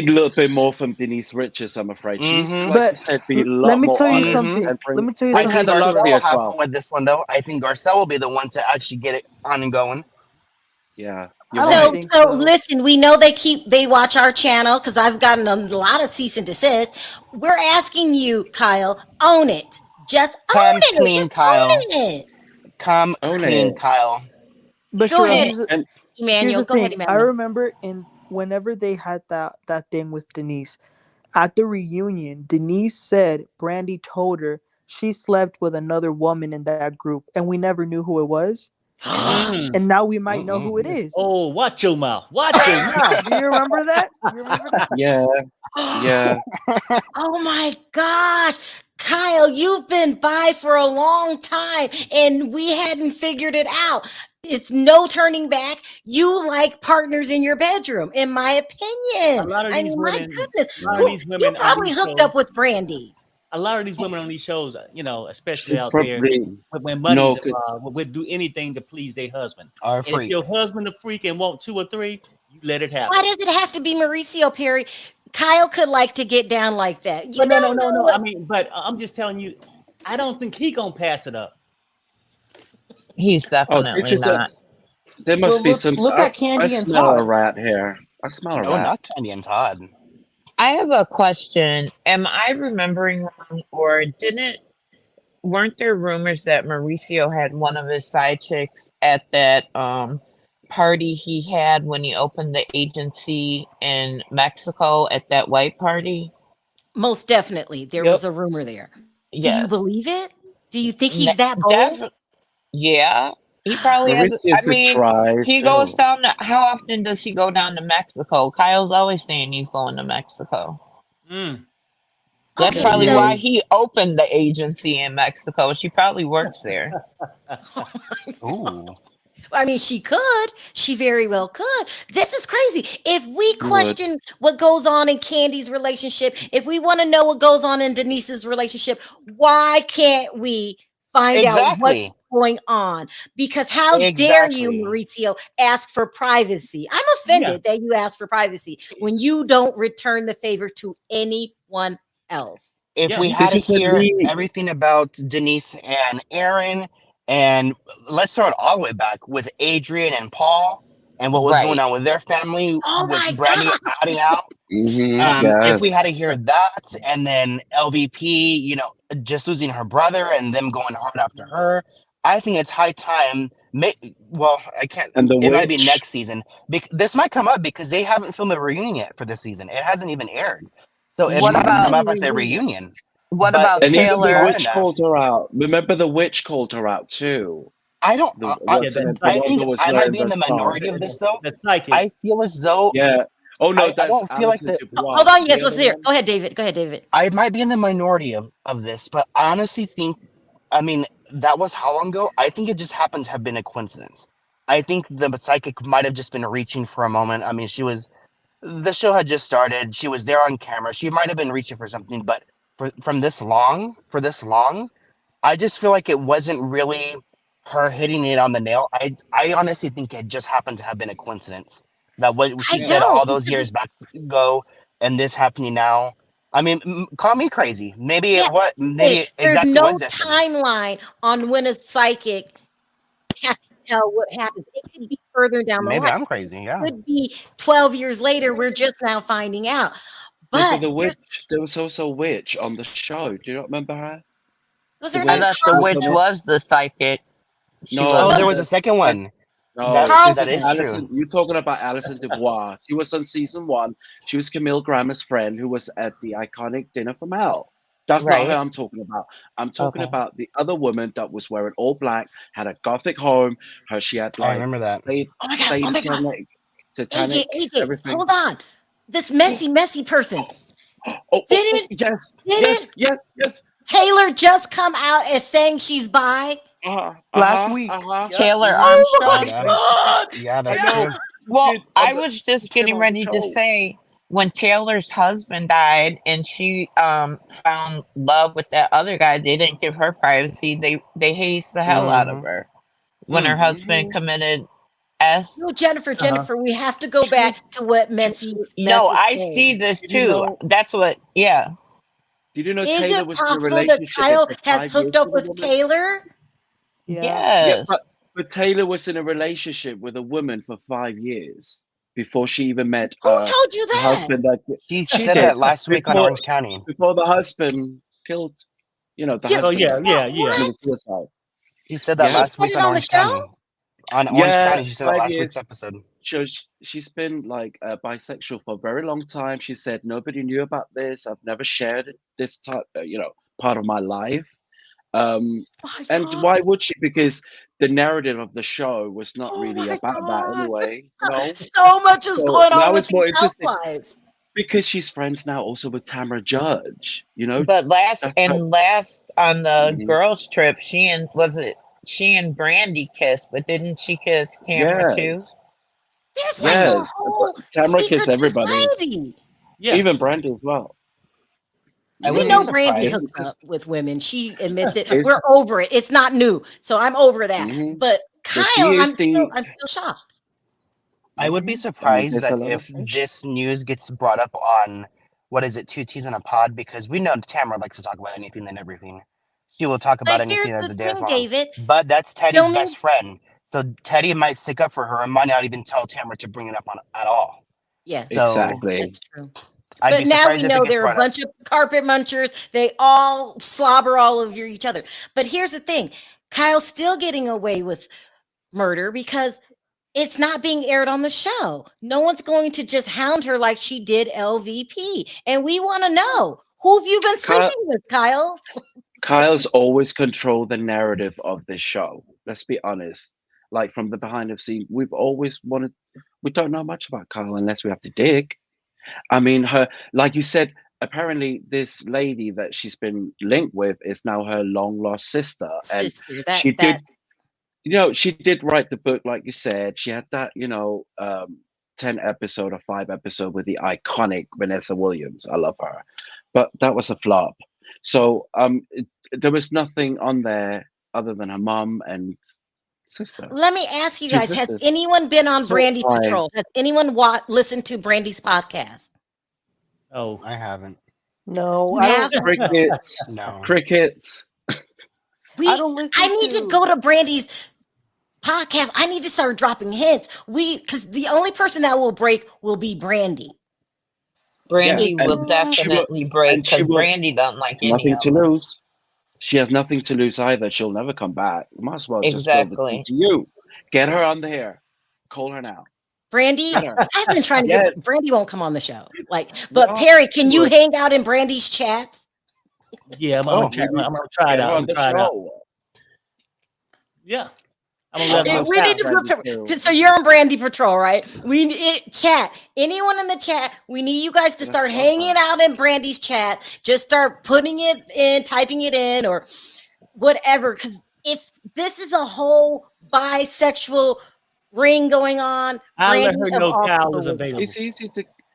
a little bit more from Denise Richards, I'm afraid. She's, like But you said, be a lot let me more tell you honest. something. and bring- Let me tell you I something. think had a lot Garcelle of will as have well. fun with this one, though. I think Garcelle will be the one to actually get it on and going. Yeah. I You're don't So, right. think so so. listen, we know they watch our channel because I've gotten a lot of cease and desist. We're asking you, Kyle, own it. Just Come own it. clean, Just Kyle. own it. Come Own clean, it. Kyle. But Go Sharrell, ahead, here's And here's Emmanuel. the Go ahead, thing. I Emmanuel. remember whenever they had that thing with Denise at the reunion, Denise said Brandi told her she slept with another woman in that group, and we never knew who it was. And now we might know who it is. Oh, watch your mouth. Watch your mouth. Do you remember that? You remember that? yeah, yeah. Oh my gosh. Kyle, you've been by for a long time and we hadn't figured it out. It's no turning back. You like partners in your bedroom, in my opinion. A lot of I these mean, my women, goodness. a lot of these You women on probably these hooked shows, up with Brandi. a lot of these women on these shows, especially She out there, probably when no money's good. involved, would do anything to please their husband. Are And if your freaks. husband a freak and want 2 or 3, you let it Why happen. does it have to be Mauricio Perry? Kyle could like to get down like that. You But no. don't know I what. mean, but I'm just telling you, I don't think he gonna pass it up. He's Oh, this definitely is a. not. There must Well, be some. look I at Candy and smell a Todd. rat here. I smell a No, rat. not Candy and Todd. I have a question. Am I remembering wrong, or weren't there rumors that Mauricio had one of his side chicks at that party he had when he opened the agency in Mexico at that white party? Most definitely, there Yep. was a rumor there. Do you Yes. believe it? Do you think he's Ne- that bold? Yeah. He probably has. I Mauritius mean, tries he too. goes down to. How often does he go down to Mexico? Kyle's always saying he's going to Mexico. Mm. That's Okay, probably so why he opened the agency in Mexico. She probably works there. Ooh. I mean, she could. She very well could. This is crazy. If we question what goes on in Candy's relationship, if we want to know what goes on in Denise's relationship, why can't we find out what's Exactly. going on? Because how dare you, Exactly. Mauricio, ask for privacy? I'm offended that you ask for privacy when you don't return the favor to anyone else. If Yeah, we you- had to This is a hear league. everything about Denise and Aaron, and let's start all the way back with Adrian and Paul and what was going Right. on with their family Oh with my Brandi God. adding out. Yes. If we had to hear that, and then LVP, just losing her brother and them going hard after her, I think it's high time. Well, I can't. And the It might be witch. next season. This might come up because they haven't filmed the reunion yet for this season. It hasn't even aired, so it What might about- come up at their reunion. What But about if And it's even the Taylor? bad witch enough- called her out. Remember, the witch called her out too. I don't. The, I, what's Yeah, her name? that's The I one think that was I might wearing be in the the minority scarf. of this though. The psychic. I feel as though Yeah. Oh no, I that's don't feel like Alison Dubois. Hold on, yes, The let's other hear. one? Go ahead, David. Go ahead, David. I might be in the minority of this, but I honestly think, I mean, that was how long ago? I think it just happened to have been a coincidence. I think the psychic might have just been reaching for a moment. I mean, the show had just started. She was there on camera. She might have been reaching for something, but for this long, I just feel like it wasn't really her hitting it on the nail. I honestly think it just happened to have been a coincidence that what she said don't, all those years back ago and this happening now. I mean, call me crazy. Maybe Yeah, maybe Hey, it there's exactly no was destiny. timeline on when a psychic has to tell what happens. It could be further down the Maybe line. I'm crazy. Yeah. It could be 12 years later. We're just now finding out. Yeah, But the witch. There was also a witch on the show. Do you not remember her? was the there I no witch. thought the was witch on it. was the psychic. She No, Oh, was. there was a second one. No, That this is is Alison. true. You're talking about Alison Dubois. She was on season 1. She was Camille Grammer's friend who was at the iconic Dinner from Hell. That's not Right. her I'm talking about. I'm talking Okay. about the other woman that was wearing all black, had a gothic home. She had I like remember that. Oh my God. Oh my God. satanic, AJ, everything. hold on. This messy person. Oh, Didn't- yes, didn't- yes. Taylor just come out as saying she's bi. Last week. Taylor Mhm. Armstrong. Yeah. God. Yeah, that's I know. true. Well, Dude, I on the- was just came getting on ready the to show. say when Taylor's husband died and she found love with that other guy, they didn't give her privacy. They hazed the hell out of Mhm. her when her husband committed S. No, Jennifer, we have to go back to what Messy. No, is I saying. see this Did you too. know- That's what. Yeah. Did you know Is Taylor it was in a possible that relationship Kyle for has 5 hooked years up with a with woman? Taylor? Yeah. Yes. Yeah, but Taylor was in a relationship with a woman for 5 years before she even met Who told you the that? husband that She She said did. that last week on Before- Orange County. before the husband killed, the Yeah, husband. Oh yeah. What? Committed suicide. She said that Yeah. last She said week it on on the Orange show? County. On Orange Yeah, County, she said that 5 last years. week's episode. She's been like bisexual for a very long time. She said nobody knew about this. I've never shared this type, part of my life. My And God. why would she? Because the narrative of the show was not Oh really my about that God. anyway. So much is So going on now with it's more these interesting. housewives. Because she's friends now also with Tamara Judge. But last That's how- on the Mhm. girls trip, she and was it she and Brandi kissed, but didn't she kiss Tamara too? Yes. There's like a Yes. whole Tamara secret kissed everybody, society. Yeah. even Brandi as well. I We would be know Brandi surprised. hooks up with women. She admits it. It's, We're over it. It's not new. So I'm over that. mhm. But But she Kyle, is I'm still shocked. I would be Mhm. surprised There's a that lot of if fish. this news gets brought up on what is it, Two T's in a Pod, because we know Tamara likes to talk about anything and everything. She will talk about But here's anything as the the day is thing, long. David. But that's Teddy's Filming, best friend. So Teddy might stick up for her and might not even tell Tamara to bring it up on at all. yeah, So Exactly. that's true. I'd But be now surprised we if it know gets they're a brought up. bunch of carpet munchers. They all slobber all over each other. But here's the thing. Kyle's still getting away with murder because it's not being aired on the show. No one's going to just hound her like she did LVP. And we want to know, who have you been Kyle, sleeping with, Kyle? Kyle's always controlled the narrative of this show. Let's be honest. Like from the behind the scene, we've always wanted. We don't know much about Kyle unless we have to dig. I mean, her, like you said, apparently this lady that she's been linked with is now her long lost sister, and Sister, she that did, she did write the book, like you said. She had that, 10 episode or 5 episode with the iconic Vanessa Williams. I love her, but that was a flop. So there was nothing on there other than her mom and sister. let me ask you Two guys, has sisters. anyone been on So Brandi why? Patrol? Has anyone listened to Brandi's podcast? Oh, I haven't. No, You I have? don't. Crickets, No. crickets. I don't listen. I need to go to Brandi's podcast. I need to start dropping hints. Because the only person that will break will be Brandi. Brandi and will she will, definitely break and she because will Brandi doesn't like any nothing of to them. lose. She has nothing to lose either. She'll never come back. Might as well just spill the tea Exactly. to you. Get her on the hair. Call her now. Brandi, Get her. I've been trying to get Yes. Brandi won't come on the show. But Well, Perry, can she you would. hang out in Brandi's chats? yeah. I'm Oh, gonna try. Maybe I'm gonna try it get her out. on I'm the try it out. show. Yeah. I'm gonna I'll let her host We need that to Brandy prepare. too. So you're on Brandi Patrol, right? We need chat. Anyone in the chat, we need you guys to Let's start love hanging her. out in Brandi's chat. Just start putting it in, typing it in, or whatever. Because if this is a whole bisexual ring going on, I'll let Brandi her of know all Kyle people is would do. available.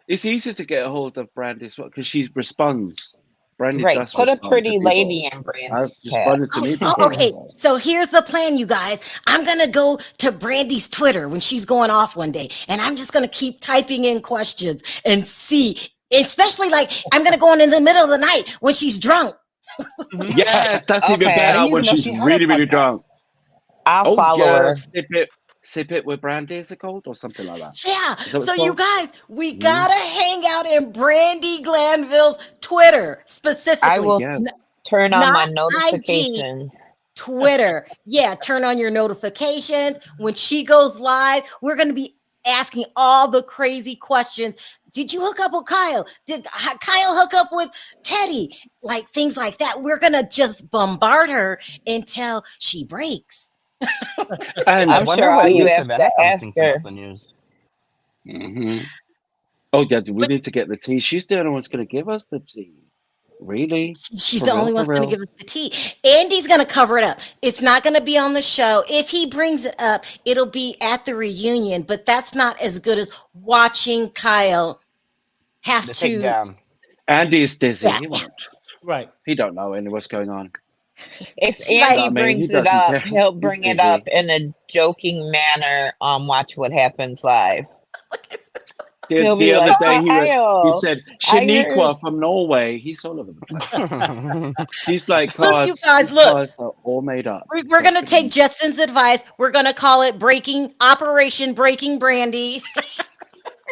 It's easy to get a hold of Brandy as well because she responds. Brandy Right. does Put a respond to pretty lady people. in Brandi's I've chat. responded to me Oh, before. okay. So here's the plan, you guys. I'm gonna go to Brandi's Twitter when she's going off one day, and I'm just gonna keep typing in questions and see. Especially like I'm gonna go on in the middle of the night when she's drunk. Mhm. Yes, that's even Okay. I better didn't when even know she's she had a really, really drunk. podcast. I'll Oh follow her. yeah, sip it with Brandy, is it called, or something like that? Yeah. Is that what So it's you called? guys, we Mhm. gotta hang out in Brandi Glanville's Twitter I specifically, will Yes. turn on my not IG. notifications. Twitter. Yeah, turn on your notifications. When she goes live, we're going to be asking all the crazy questions. Did you hook up with Kyle? Did Kyle hook up with Teddy? Like things like that. We're going to just bombard her until she breaks. And I I'm wonder sure what all you Amy have Savannah to probably ask thinks about her. the news. Mhm. Oh yeah, we But need to get the tea. She's the only one's going to give us the tea. Really? she's For the real? only For one going to real? give us the tea. Andy's going to cover it up. It's not going to be on the show. If he brings it up, it'll be at the reunion, but that's not as good as watching Kyle have The to. takedown. Andy is dizzy. Yeah. He won't. Right. He don't know any what's going on. If She's You know Andy what I mean? He brings it doesn't up, care. he'll He's bring it up dizzy. in a joking manner. Watch what happens live. The, He'll the be other like, day he Kyle, said I heard. Shaniqua from Norway. He's all over the place. He's like Look, you cards. guys, These look. cards are all made up. We're They're going to take pretty. Justin's advice. We're going to call it Operation Breaking Brandi.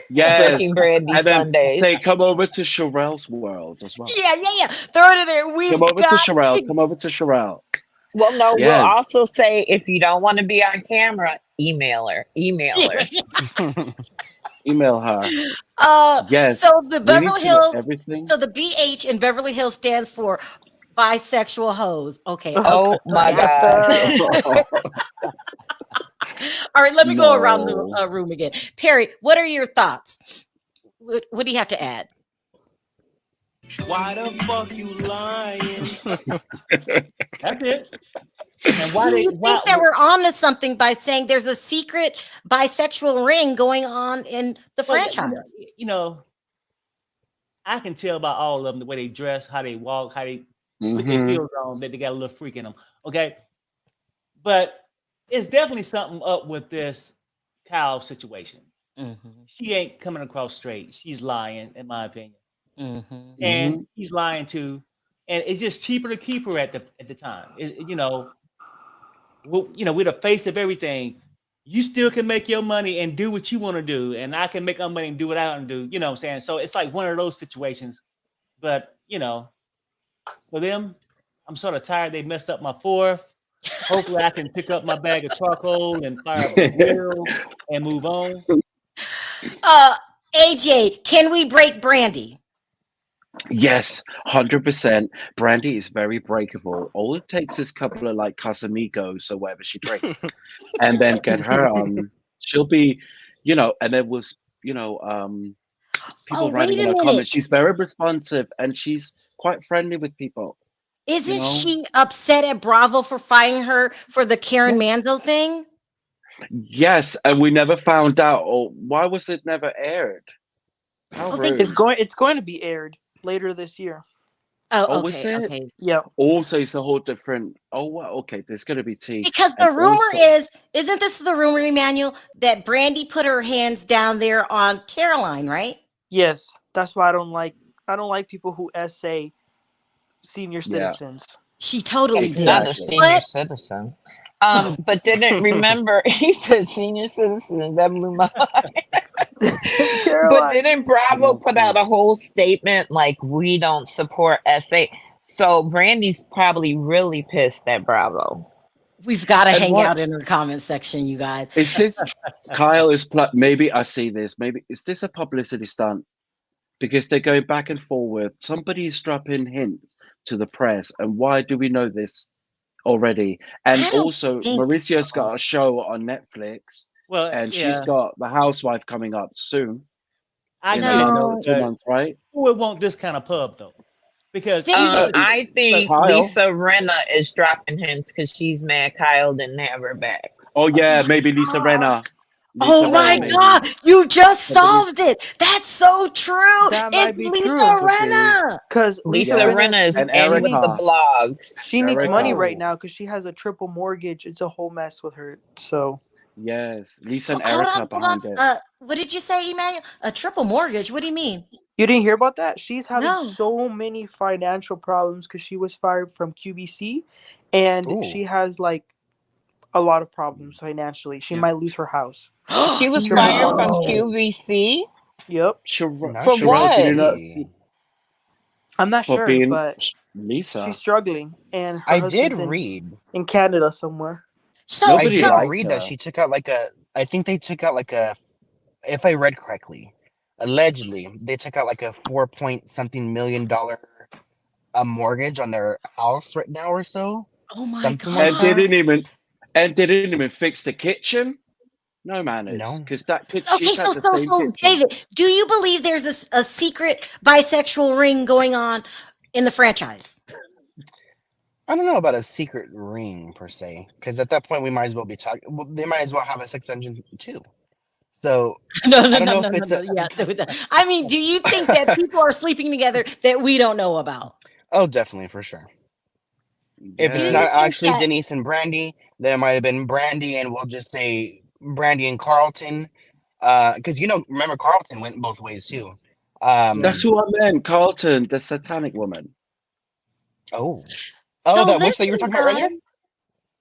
Yes, Breaking Brandi and then Sundays. say come over to Sharrell's world as well. Yeah. Throw it in there. We've Come over to got Sharrell. to. Come over to Sharrell. Well, no, we'll Yes. also say if you don't want to be on camera, email her. Email her. Email her. Yes. So the We need Beverly to know Hills, everything. so the BH in Beverly Hills stands for bisexual hoes. Okay. Oh my God. All right, let me go around No. the room again. Perry, what are your thoughts? What do you have to add? Why the fuck you lying? That's it. And why Do they you why think that we're onto something by saying there's a secret bisexual ring going on in the well, franchise? you know, I can tell by all of them the way they dress, how they walk, how they put their Mhm. heels on, that they got a little freak in them. Okay. But it's definitely something up with this Kyle situation. Mm-hmm. She ain't coming across straight. She's lying, in my opinion. Mm-hmm. And he's lying too. And it's just cheaper to keep her at the time. You know, we're the face of everything. You still can make your money and do what you want to do, and I can make my money and do what I want to do. You know what I'm saying? So it's like one of those situations. But for them, I'm sort of tired. They messed up my fourth. Hopefully, I can pick up my bag of charcoal and fire up a grill and move on. AJ, can we break Brandi? Yes, 100%. Brandy is very breakable. All it takes is a couple of like Casamigos or whatever she drinks, and then get her on. She'll be, and there was, Oh, people wait writing in a her minute. comments. She's very responsive and she's quite friendly with people. Isn't know? she upset at Bravo for firing her for the Karen Manzo thing? Yes, and we never found out. Or why was it never aired? How Oh, they- rude. It's going to be aired later this year. Oh, was okay, it? okay. Yeah. Also, it's a whole different. Oh, well, okay. There's going to be tea. Because the And rumor also- isn't this the rumor, Emmanuel, that Brandi put her hands down there on Caroline, right? Yes, that's why I don't like people who essay senior Yeah. citizens. She totally did. Not a Exactly. senior But- citizen. But didn't remember he said senior citizen. That blew my mind. But Caroline. didn't Bravo put out a whole statement like we don't support SA? So Brandy's probably really pissed at Bravo. We've got to And hang what- out in her comment section, you guys. Is this Kyle is maybe I see this. Maybe is this a publicity stunt? Because they're going back and forward. Somebody's dropping hints to the press, and why do we know this already? And I don't also, think Mauricio's so. got a show on Netflix, Well, and yeah, she's got The Housewife coming up soon. I In know, a did month know or 2 that. months, right? Who would want this kind of pub though? Because Didn't you- I think Kyle? Lisa Renna is dropping hints because she's mad Kyle didn't have her back. Oh yeah, maybe Lisa Renna. Oh Lisa my Renna, maybe. God, you just Somebody- solved it. That's so true. That might It's be Lisa true. Renna. Because Lisa Yeah. Renna is And in with the Erica. blogs. she needs Erica. money right now because she has a triple mortgage. It's a whole mess with her. So Yes, Lisa and Hold Erica on, behind it. what did you say, Emmanuel? A triple mortgage? What do you mean? you didn't hear about that? She's having No. so many financial problems because she was fired from QVC, and Ooh. she has like a lot of problems financially. She Yeah. might lose her house. She was No. fired from QVC. Yep. Not For sure. what? Did you not See. see I'm not for sure, being but Lisa? she's struggling, and her I did husband's read. in Canada somewhere. So, I Nobody did likes read her. that she took out like a. I think they took out like a. If I read correctly, allegedly they took out like a $4 million a mortgage on their house right now or so. oh my Something God. like that. And they didn't even fix the kitchen. No manners, No. because that kitchen. Okay, she's had the same kitchen. David, do you believe there's a secret bisexual ring going on in the franchise? I don't know about a secret ring per se, because at that point we might as well be talking. Well, they might as well have a sex engine too. So No, I don't know if it's a- Yeah, I mean, do you think that people are sleeping together that we don't know about? oh, definitely for sure. If Do it's you not think actually that- Denise and Brandy, then it might have been Brandy and we'll just say Brandy and Carlton. Because remember Carlton went both ways too. That's who I meant, Carlton, the satanic woman. Oh, So that witch that you were listen, talking about earlier. guys.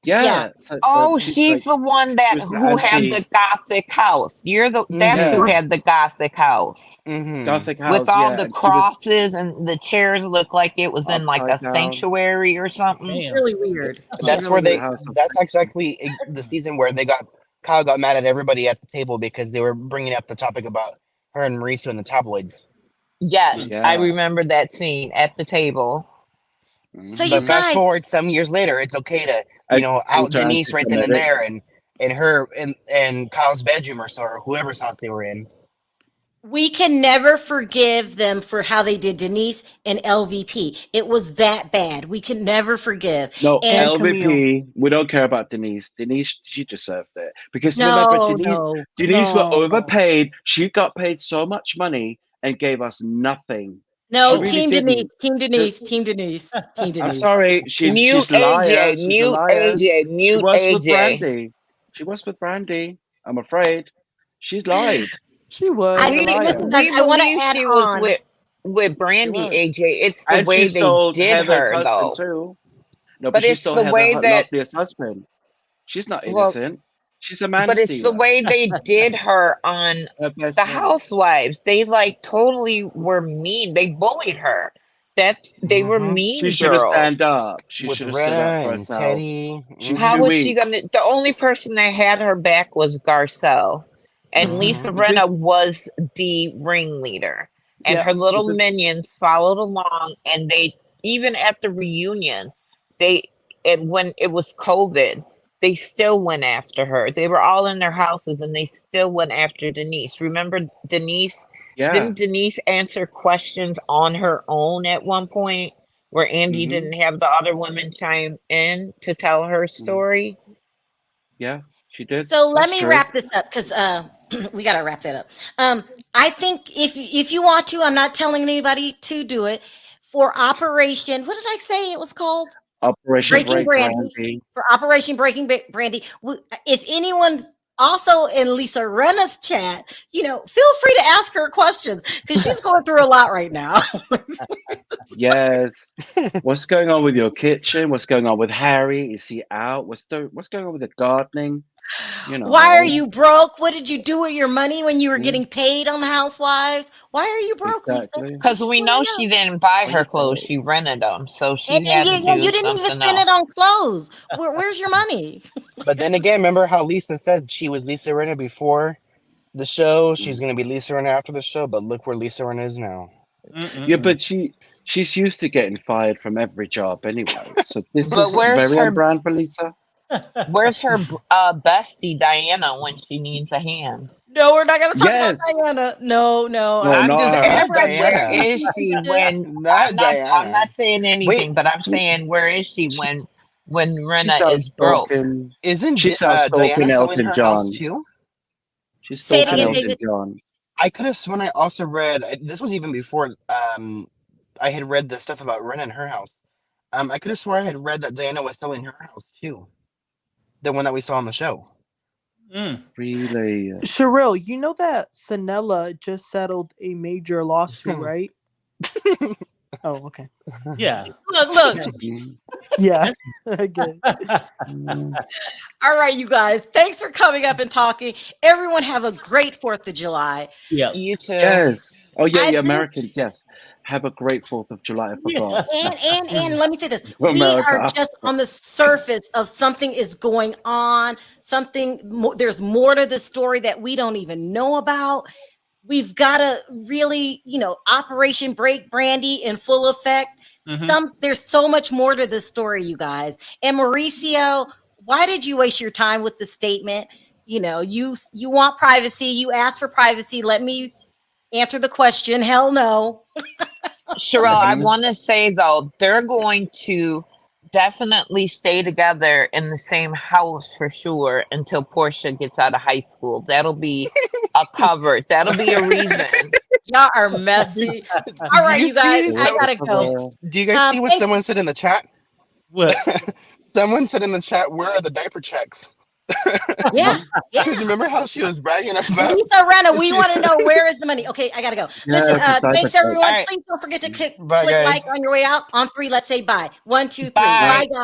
Yeah. Yeah. Oh, she's she's like- the one that she was the who had anti- the gothic house. That's who Yeah. had the gothic house. Mm-hmm. Gothic house, With all yeah, the and she was crosses and the chairs look like it was in like a Upside down. sanctuary or something. Damn. Really weird. That's Really where they. weird. House of- That's exactly the season where Kyle got mad at everybody at the table because they were bringing up the topic about her and Mauricio in the tabloids. Yes, Yeah. I remember that scene at the table. So Mhm. you But fast guys, forward some years later, it's okay to And- out and to Denise right then and anti-Semitic. there, and her in Kyle's bedroom or so, or whoever's house they were in. We can never forgive them for how they did Denise and LVP. It was that bad. We can never forgive. No, And LVP. We don't care about Denise. Denise, she deserved it because no, remember, Denise were no. overpaid. She got paid so much money and gave us nothing. No, She really Team didn't. Denise, Team Denise, Team Denise, Team Denise. I'm sorry, Mute she's a liar. AJ, She's a mute liar. AJ, She mute was with AJ. Brandi. She was with Brandi. I'm afraid she's lied. She was. I She's a think, liar. listen, guys, We I want to believe add she was on. with Brandi, was. AJ. It's the And way she they stole did Heather's her, husband though. too. No, But but she it's stole the Heather way that, Locklear's husband. She's not well, innocent. She's a man but it's the stealer. way they did her on Her best the friend. Housewives. They like totally were mean. They bullied her. They were mean She should have girls. stand up. She With should have stood up Rena for and herself. Teddy. She's How too was she weak. gonna? The only person that had her back was Garcelle, and Lisa But Rinna this, was the ringleader, and Yeah. her little but the, minions followed along. And they, even at the reunion, when it was COVID, they still went after her. They were all in their houses, and they still went after Denise. Remember Denise? yeah. Didn't Denise answer questions on her own at one point, where Andy hmm didn't have the other women chime in to tell her story? Yeah, she did. So let That's me true. wrap this up because we got to wrap that up. I think if you want to, I'm not telling anybody to do it. For Operation, what did I say it was called? Operation Breaking Break Brandy. Brandy. For Operation Breaking Brandy. If anyone's also in Lisa Renna's chat, feel free to ask her questions because she's going through a lot right now. Yes. What's going on with your kitchen? What's going on with Harry? Is he out? What's going on with the gardening? Why are you broke? What did you do with your money when you were Mm, getting paid on the Housewives? Why are you broke, Lisa? exactly. Because we know Just she didn't buy Why her you clothes; broke? she rented them, so she And had to you do didn't even something spend it else. on clothes. Where's your money? But then again, remember how Lisa said she was Lisa Rinna before the show? She's Mm. going to be Lisa Rinna after the show, but look where Lisa Rinna is now. Yeah, but she's used to getting fired from every job anyway. So this But is very on brand for Lisa. where's her bestie Diana when she needs a hand? No, we're not going to talk Yes. about Diana. No. No, I'm not just her. Not asking, where Diana. is she when Not I'm Diana. not saying anything, Wait, but I'm saying where is she when She's Renna is broke? outspoken. isn't She's outspoken Diana still in Elton her house John. too? She's Say it stalking again, Elton David. John. I could have sworn I also read, this was even before I had read the stuff about Rinna in her house. I could have sworn I had read that Diana was still in her house too. The one that we saw on the show. Really? Sharrell, you know that Sanella just settled a major lawsuit, right? Oh, okay. Yeah. Look. Mm, Yeah, I get it. mm. All right, you guys. Thanks for coming up and talking. Everyone have a great 4th of July. Yeah. You too. Yes. Oh yeah, I yeah. think- Americans. Yes. Have a great 4th of July. I forgot. And let me say this. We America. are just on the surface of something is going on. There's more to the story that we don't even know about. We've got to really, Operation Break Brandy in full effect. Mhm. There's so much more to this story, you guys. And Mauricio, why did you waste your time with the statement? You want privacy. You asked for privacy. Let me answer the question. Hell no. Sharrell, I Mhm. want to say though, they're going to definitely stay together in the same house for sure until Portia gets out of high school. That'll be a cover. That'll be a reason. Y'all are messy. All right, you guys. I gotta go. Do you guys see what thank- someone said in the chat? What? Someone said in the chat, where are the diaper checks? Yeah. Because remember how she was bragging about Lisa Renna, we want to know where is the money. Okay, I gotta go. Listen, Yeah, thanks diaper everyone. check. Please don't forget to click Bye, like guys. on your way out. On 3, let's say bye. 1, 2, 3. Bye. Bye, guys.